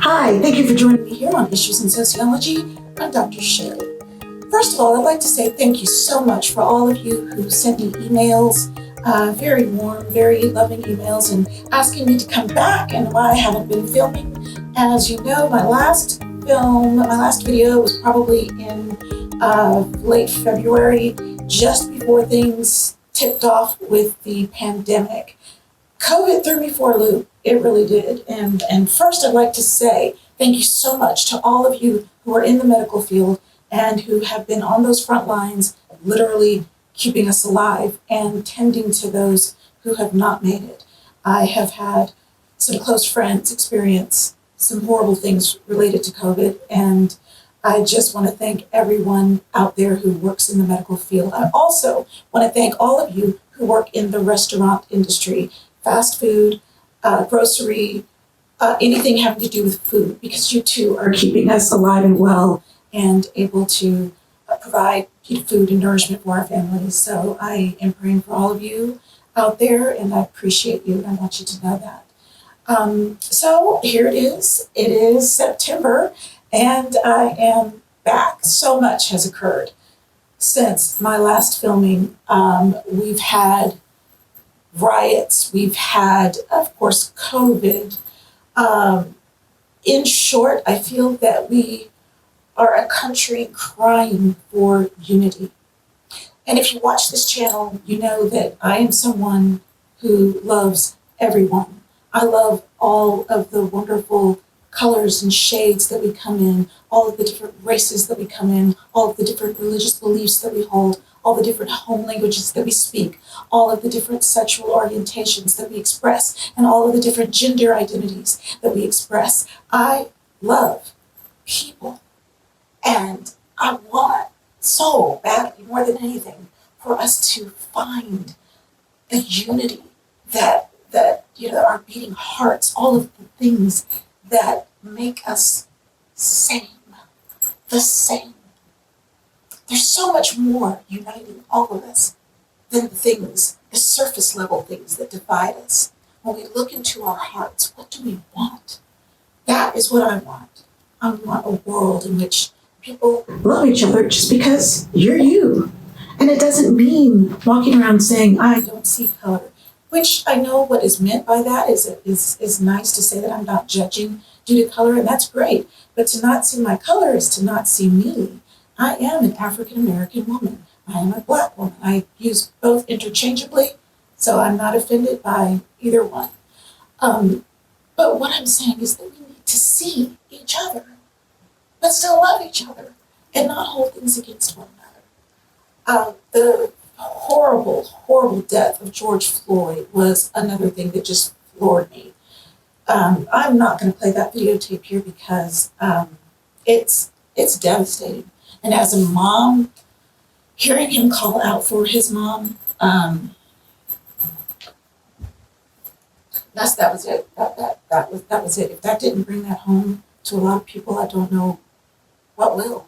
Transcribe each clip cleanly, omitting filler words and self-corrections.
Hi, thank you for joining me here on Issues in Sociology. I'm Dr. Sherry. First of all, I'd like to say thank you so much for all of you who sent me emails, very warm, very loving emails, and asking me to come back and why I haven't been filming. As you know, my last video was probably in late February, just before things tipped off with the pandemic. COVID threw me for a loop. It really did. And first, I'd like to say thank you so much to all of you who are in the medical field and who have been on those front lines, literally keeping us alive and tending to those who have not made it. I have had some close friends experience some horrible things related to COVID, and I just want to thank everyone out there who works in the medical field. I also want to thank all of you who work in the restaurant industry, fast food, grocery, anything having to do with food, because you too are keeping us alive and well and able to provide food and nourishment for our families. So I am praying for all of you out there, and I appreciate you, and I want you to know that. So here it is. It is September, and I am back. So much has occurred since my last filming. We've had riots, we've had, of course, COVID. In short, I feel that we are a country crying for unity. And if you watch this channel, you know that I am someone who loves everyone. I love all of the wonderful colors and shades that we come in, all of the different races that we come in, all of the different religious beliefs that we hold, all the different home languages that we speak, all of the different sexual orientations that we express, and all of the different gender identities that we express. I love people, and I want so badly, more than anything, for us to find the unity that our beating hearts, all of the things that make us the same. There's so much more uniting all of us than the surface level things that divide us. When we look into our hearts, what do we want? That is what I want. I want a world in which people love each other just because you're you. And it doesn't mean walking around saying, I don't see color, which I know what is meant by that is nice to say that I'm not judging due to color, and that's great. But to not see my color is to not see me. I am an African-American woman. I am a Black woman. I use both interchangeably, so I'm not offended by either one. But what I'm saying is that we need to see each other, but still love each other and not hold things against one another. The horrible, horrible death of George Floyd was another thing that just floored me. I'm not going to play that videotape here because it's devastating. And as a mom, hearing him call out for his mom, that was it. That was it. If that didn't bring that home to a lot of people, I don't know what will.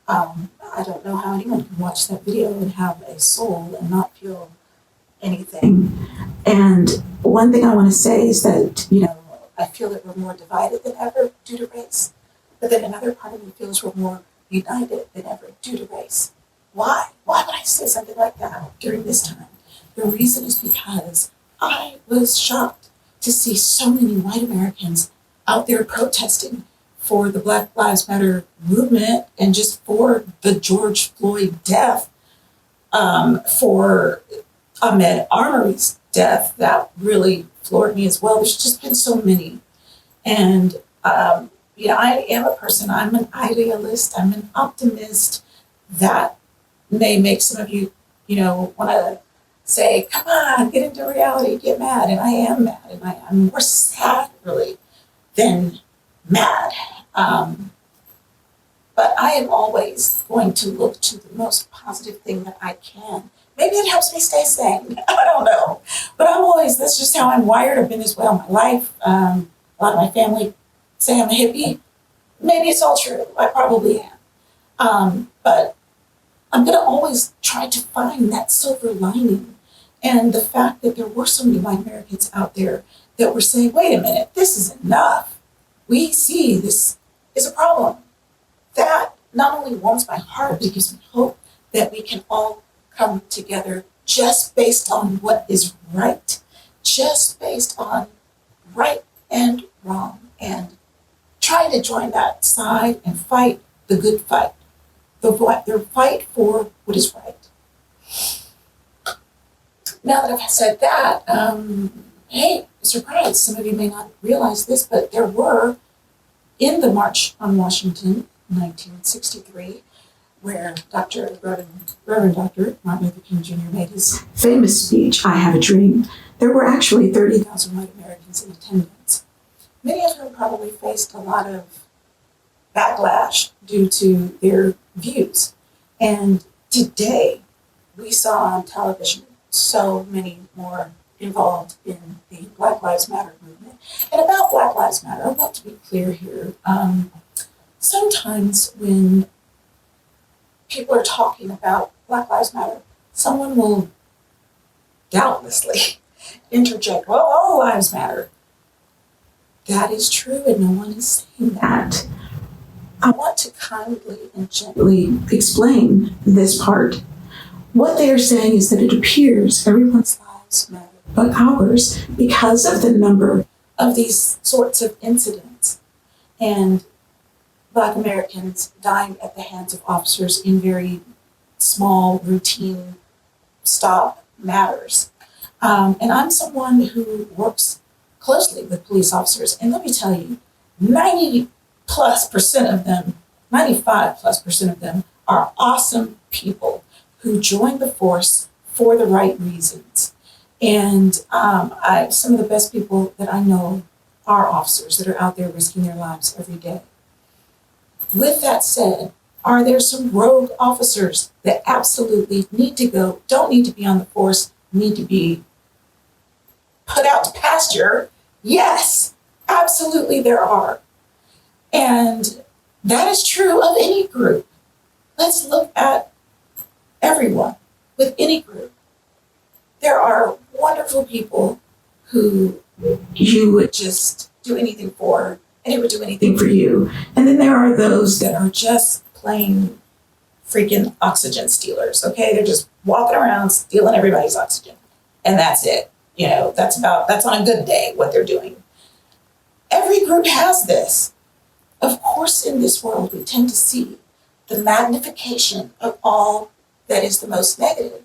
I don't know how anyone can watch that video and have a soul and not feel anything. And one thing I want to say is that, I feel that we're more divided than ever due to race. But then another part of me feels we're more united than ever due to race. Why? Why would I say something like that during this time? The reason is because I was shocked to see so many white Americans out there protesting for the Black Lives Matter movement and just for the George Floyd death, for Ahmaud Arbery's death. That really floored me as well. There's just been so many. And, I am a person, I'm an idealist, I'm an optimist. That may make some of you, want to say, come on, get into reality, get mad. And I am mad, and I'm more sad, really, than mad. But I am always going to look to the most positive thing that I can. Maybe it helps me stay sane. I don't know. But that's just how I'm wired. I've been this way all my life. A lot of my family say I'm a hippie. Maybe it's all true. I probably am. But I'm going to always try to find that silver lining. And the fact that there were so many white Americans out there that were saying, wait a minute, this is enough. we see this is a problem. That not only warms my heart, but it gives me hope that we can all come together just based on what is right, just based on right and wrong, and try to join that side and fight the good fight, the fight for what is right. Now that I've said that, hey, surprise, some of you may not realize this, but there were, in the March on Washington, 1963, where Reverend Dr. Martin Luther King Jr. made his famous speech, I Have a Dream, there were actually 30,000 white Americans in attendance, many of whom probably faced a lot of backlash due to their views. And today, we saw on television so many more involved in the Black Lives Matter movement. And about Black Lives Matter, I want to be clear here. Sometimes when people are talking about Black Lives Matter, someone will doubtlessly interject, well, all lives matter. That is true, and no one is saying that. I want to kindly and gently explain this part. What they are saying is that it appears everyone's lives matter, but ours, because of the number of these sorts of incidents and Black Americans dying at the hands of officers in very small, routine stop matters. And I'm someone who works closely with police officers, and let me tell you, 90+% of them, 95+% of them are awesome people who join the force for the right reasons. And some of the best people that I know are officers that are out there risking their lives every day. With that said, are there some rogue officers that absolutely need to go, don't need to be on the force, need to be put out to pasture? Yes, absolutely there are. And that is true of any group. Let's look at everyone with any group. There are wonderful people who you would just do anything for, and it would do anything for you. And then there are those that are just plain freaking oxygen stealers, okay? They're just walking around stealing everybody's oxygen. And that's it. You know, that's on a good day what they're doing. Every group has this. Of course, in this world, we tend to see the magnification of all that is the most negative.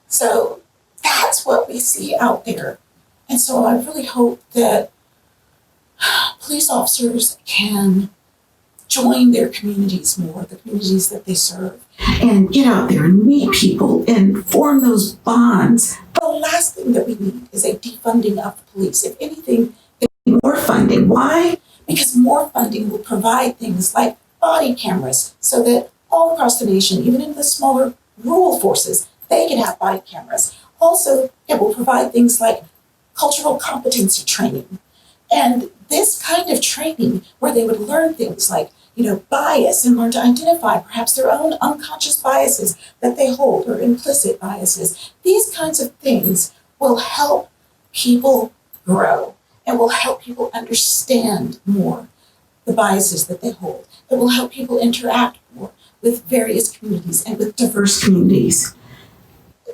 So that's what we see out there. And so I really hope that police officers can join their communities more, the communities that they serve, and get out there and meet people and form those bonds. The last thing that we need is a defunding of the police. If anything, more funding. Why? Because more funding will provide things like body cameras so that all across the nation, even in the smaller rural forces, they can have body cameras. Also, it will provide things like cultural competency training. And this kind of training where they would learn things like, bias and learn to identify perhaps their own unconscious biases that they hold or implicit biases. These kinds of things will help people grow and will help people understand more the biases that they hold. It will help people interact more with various communities and with diverse communities.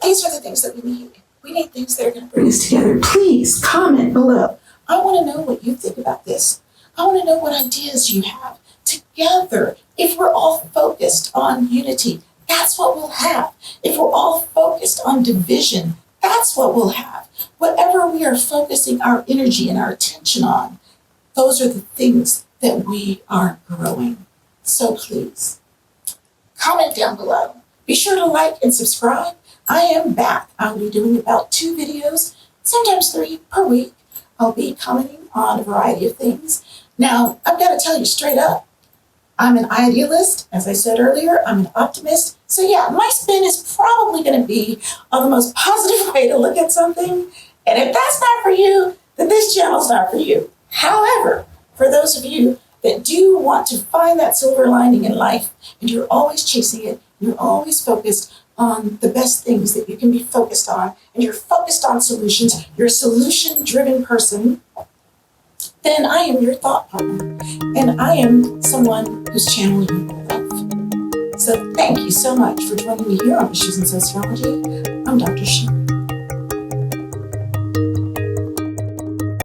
These are the things that we need. We need things that are going to bring us together. Please comment below. I want to know what you think about this. I want to know what ideas you have. Together, if we're all focused on unity, that's what we'll have. If we're all focused on division, that's what we'll have. Whatever we are focusing our energy and our attention on, those are the things that we are growing. So please, comment down below. Be sure to like and subscribe. I am back. I'll be doing about 2 videos, sometimes 3 per week. I'll be commenting on a variety of things. Now, I've got to tell you straight up, I'm an idealist. As I said earlier, I'm an optimist. So yeah, my spin is probably going to be on the most positive way to look at something. And if that's not for you, then this channel's not for you. However, for those of you that do want to find that silver lining in life, and you're always chasing it, you're always focused on the best things that you can be focused on, and you're focused on solutions, you're a solution-driven person, then I am your thought partner, and I am someone who's channeling your love. So thank you so much for joining me here on Issues in Sociology. I'm Dr. Sherry.